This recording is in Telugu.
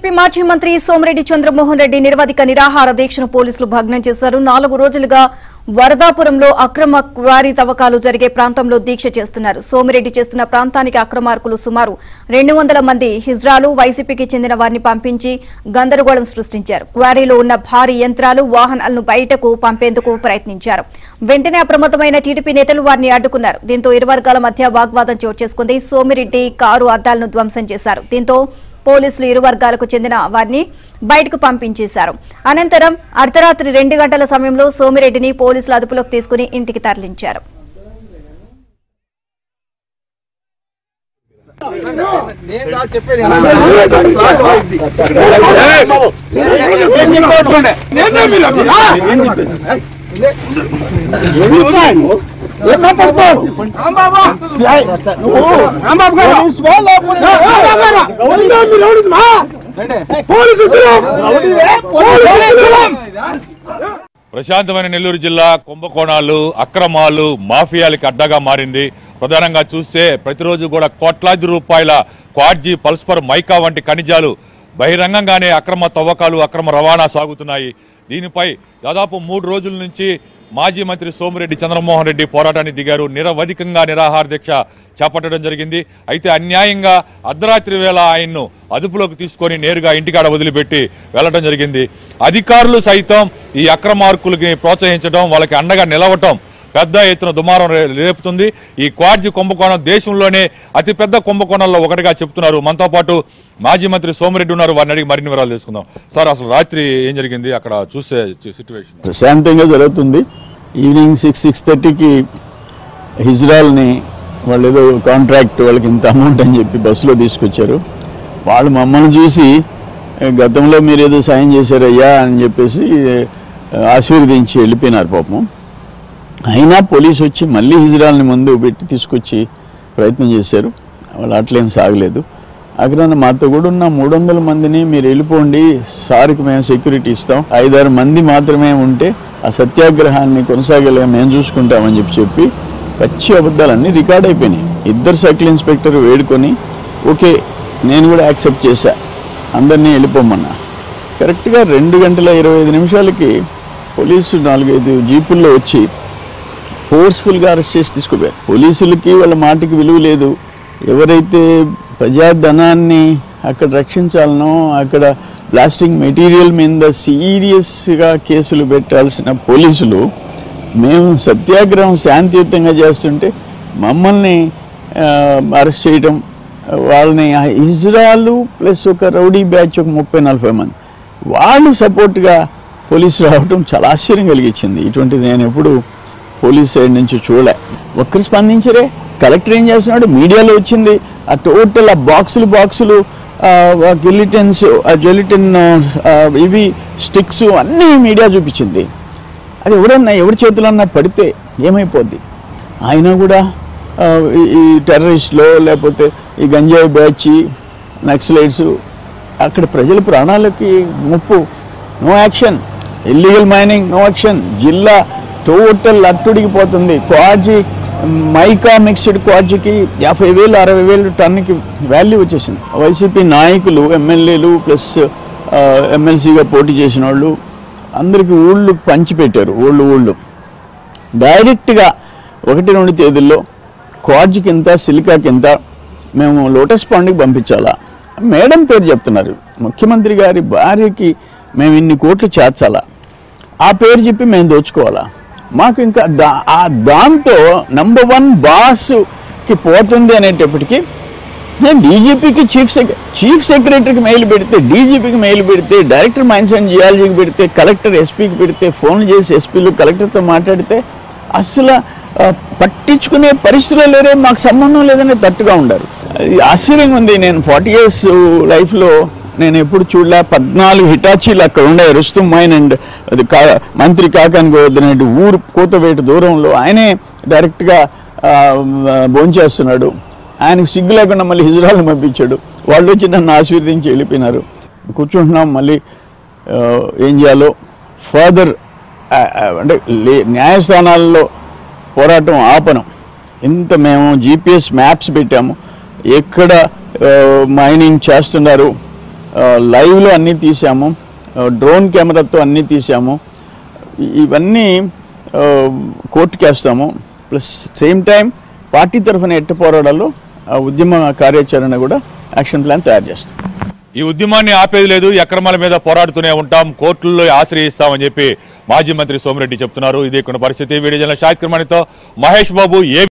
వైసీపీ మాజీ మంత్రి సోమిరెడ్డి చంద్రమోహన్ రెడ్డి నిరవధిక నిరాహార దీక్షను పోలీసులు భగ్నం చేశారు. 4 రోజులుగా వరదాపురంలో అక్రమ క్వారీ తవ్వకాలు జరిగే ప్రాంతంలో దీక్ష చేస్తున్నారు. సోమిరెడ్డి చేస్తున్న ప్రాంతానికి అక్రమార్కులు సుమారు 200 మంది హిజ్రాలు వైసీపీకి చెందిన వారిని పంపించి గందరగోళం సృష్టించారు. క్వారీలో ఉన్న భారీ యంత్రాలు వాహనాలను బయటకు పంపేందుకు ప్రయత్నించారు. వెంటనే అప్రమత్తమైన టీడీపీ నేతలు వారిని అడ్డుకున్నారు. దీంతో ఇరు వర్గాల మధ్య వాగ్వాదం చోటు చేసుకుంది. సోమిరెడ్డి కారు అద్దాలను ధ్వంసం చేశారు. దీంతో పోలీసులు ఇరు వర్గాలకు చెందిన వారిని బయటకు పంపించేశారు. అనంతరం అర్ధరాత్రి 2 గంటల సమయంలో సోమిరెడ్డిని పోలీసులు అదుపులోకి తీసుకుని ఇంటికి తరలించారు. ప్రశాంతమైన నెల్లూరు జిల్లా కుంభకోణాలు, అక్రమాలు, మాఫియాలకి అడ్డాగా మారింది. ప్రధానంగా చూస్తే ప్రతిరోజు కూడా కోట్లాది రూపాయల క్వాడ్జీ, పల్స్పర్, మైకా వంటి ఖనిజాలు బహిరంగంగానే అక్రమ తవ్వకాలు, అక్రమ రవాణా సాగుతున్నాయి. దీనిపై దాదాపు 3 రోజుల నుంచి మాజీ మంత్రి సోమిరెడ్డి చంద్రమోహన్ రెడ్డి పోరాటాన్ని దిగారు. నిరవధికంగా నిరాహార దీక్ష చేపట్టడం జరిగింది. అయితే అన్యాయంగా అర్ధరాత్రి వేళ ఆయన్ను అదుపులోకి తీసుకొని నేరుగా ఇంటికాడ వదిలిపెట్టి వెళ్లడం జరిగింది. అధికారులు సైతం ఈ అక్రమార్కులకి ప్రోత్సహించడం, వాళ్ళకి అండగా నిలవటం పెద్ద ఎత్తున దుమారం రేపుతుంది. ఈ క్వాడ్జీ కుంభకోణం దేశంలోనే అతిపెద్ద కుంభకోణంలో ఒకటిగా చెప్తున్నారు. మనతో పాటు మాజీ మంత్రి సోమిరెడ్డి ఉన్నారు. వారిని అడిగి మరిన్ని వివరాలు తెలుసుకుందాం. సార్, అసలు రాత్రి ఏం జరిగింది అక్కడ చూసే సిచ్యువేషన్? ప్రశాంతంగా జరుగుతుంది. ఈవినింగ్ 6-6:30కి హిజ్రాల్ని వాళ్ళు ఏదో కాంట్రాక్ట్, వాళ్ళకి ఇంత అమౌంట్ అని చెప్పి బస్సులో తీసుకొచ్చారు. వాళ్ళు మమ్మల్ని చూసి గతంలో మీరు ఏదో సాయం చేశారయ్యా అని చెప్పేసి ఆశీర్వదించి వెళ్ళిపోయినారు పాపం. అయినా పోలీసు వచ్చి మళ్ళీ హిజ్రాల్ని ముందు పెట్టి తీసుకొచ్చి ప్రయత్నం చేశారు. వాళ్ళు అట్లేం సాగలేదు. అక్కడ మాతో కూడా ఉన్న 300 మందిని మీరు వెళ్ళిపోండి, సార్కి మేము సెక్యూరిటీ ఇస్తాం, 5-6 మంది మాత్రమే ఉంటే ఆ సత్యాగ్రహాన్ని కొనసాగలేక మేము చూసుకుంటామని చెప్పి పచ్చి అబద్ధాలన్నీ రికార్డ్ అయిపోయినాయి. 2 సర్కిల్ ఇన్స్పెక్టర్ వేడుకొని ఓకే నేను కూడా యాక్సెప్ట్ చేశా, అందరినీ వెళ్ళిపోమన్నా. కరెక్ట్గా 2 గంటల 25 నిమిషాలకి పోలీసు 4-5 జీపుల్లో వచ్చి ఫోర్స్ఫుల్గా అరెస్ట్ చేసి తీసుకుపోయారు. పోలీసులకి వాళ్ళ మాటకి విలువ లేదు. ఎవరైతే ప్రజాధనాన్ని అక్కడ రక్షించాలనో, అక్కడ బ్లాస్టింగ్ మెటీరియల్ మీద సీరియస్గా కేసులు పెట్టాల్సిన పోలీసులు మేము సత్యాగ్రహం శాంతియుతంగా చేస్తుంటే మమ్మల్ని అరెస్ట్ చేయడం, వాళ్ళని ఇజ్రాయలు ప్లస్ ఒక రౌడీ బ్యాచ్ ఒక 30-40 మంది వాళ్ళు సపోర్ట్గా పోలీసు రావడం చాలా ఆశ్చర్యం కలిగించింది. ఇటువంటిది నేను ఎప్పుడు పోలీస్ సైడ్ నుంచి చూడలే. ఒక్కరు స్పందించరే. కలెక్టర్ ఏం చేస్తున్నాడు, మీడియాలో వచ్చింది ఆ టోటల్ ఆ బాక్సులు గిలిటన్స్, ఆ జెలిటిన్, ఇవి స్టిక్స్ అన్నీ మీడియా చూపించింది. అది ఎవరి చేతులన్నా పడితే ఏమైపోద్ది? ఆయన కూడా ఈ టెర్రరిస్టులో లేకపోతే ఈ గంజాయి బ్యాచ్, నక్సలైట్స్, అక్కడ ప్రజల ప్రాణాలకి ముప్పు. No action. Illegal mining, no action. జిల్లా టోటల్ అట్టుడికిపోతుంది. క్వాడ్జీ, మైకా మిక్స్డ్ క్వాడ్జీకి 50,000-60,000 టన్నుకి వాల్యూ వచ్చేసింది. వైసీపీ నాయకులు, ఎమ్మెల్యేలు ప్లస్ ఎమ్మెల్సీగా పోటీ చేసిన వాళ్ళు అందరికీ ఊళ్ళు పంచిపెట్టారు. ఊళ్ళు డైరెక్ట్గా 1-2 తేదీల్లో క్వాడ్జీకి ఇంత, సిలికాకి ఇంత, మేము లోటస్ పాండ్కి పంపించాలా? మేడం పేరు చెప్తున్నారు. ముఖ్యమంత్రి గారి భార్యకి మేము ఇన్ని కోట్లు చేర్చాలా? ఆ పేరు చెప్పి మేము దోచుకోవాలా? మాకు ఇంకా దాంతో నంబర్ 1 బాస్కి పోతుంది అనేటప్పటికీ నేను డీజీపీకి చీఫ్ సెక్రటరీకి మెయిల్ పెడితే, డీజీపీకి మెయిల్ పెడితే, డైరెక్టర్ మైన్స్ అండ్ జియాలజీకి పెడితే, కలెక్టర్ ఎస్పీకి పెడితే, ఫోన్ చేసి ఎస్పీలు కలెక్టర్తో మాట్లాడితే అసలు పట్టించుకునే పరిస్థితులు లేరే, మాకు సంబంధం లేదని తట్టుగా ఉండారు. ఆశ్చర్యంగా ఉంది. నేను 40 years లైఫ్లో నేను ఎప్పుడు చూడలే. 14 హిటాచీలు అక్కడ ఉండే, రుస్తుం మైన్ అండ్ అది మంత్రి కాకాని గోవర్ధన్ ఊరు కూతవేట దూరంలో ఆయనే డైరెక్ట్గా భోంచేస్తున్నాడు. ఆయనకు సిగ్గు లేకుండా మళ్ళీ హిజ్రాల్ని పంపించాడు. వాళ్ళు వచ్చి నన్ను ఆశీర్వదించి వెళ్ళిపోయినారు. కూర్చుంటున్నాం. మళ్ళీ ఏం చేయాలో ఫర్దర్ అంటే న్యాయస్థానాల్లో పోరాటం ఆపనం. ఇంత మేము GPS మ్యాప్స్ పెట్టాము, ఎక్కడ మైనింగ్ చేస్తున్నారు, లైవ్లో అన్నీ తీసాము, డ్రోన్ కెమెరాతో అన్నీ తీసాము. ఇవన్నీ కోర్టుకి వేస్తాము. ప్లస్ సేమ్ టైం పార్టీ తరఫున ఎట్టు పోరాడాలో ఆ ఉద్యమ కార్యాచరణ కూడా యాక్షన్ ప్లాన్ తయారు చేస్తాం. ఈ ఉద్యమాన్ని ఆపేది లేదు, అక్రమాల మీద పోరాడుతూనే ఉంటాం, కోర్టుల్లో ఆశ్రయిస్తామని చెప్పి మాజీ మంత్రి సోమిరెడ్డి చెప్తున్నారు. ఇదే కొన్ని పరిస్థితి. Video journalist Shahid కిర్మానితో Mahesh Babu.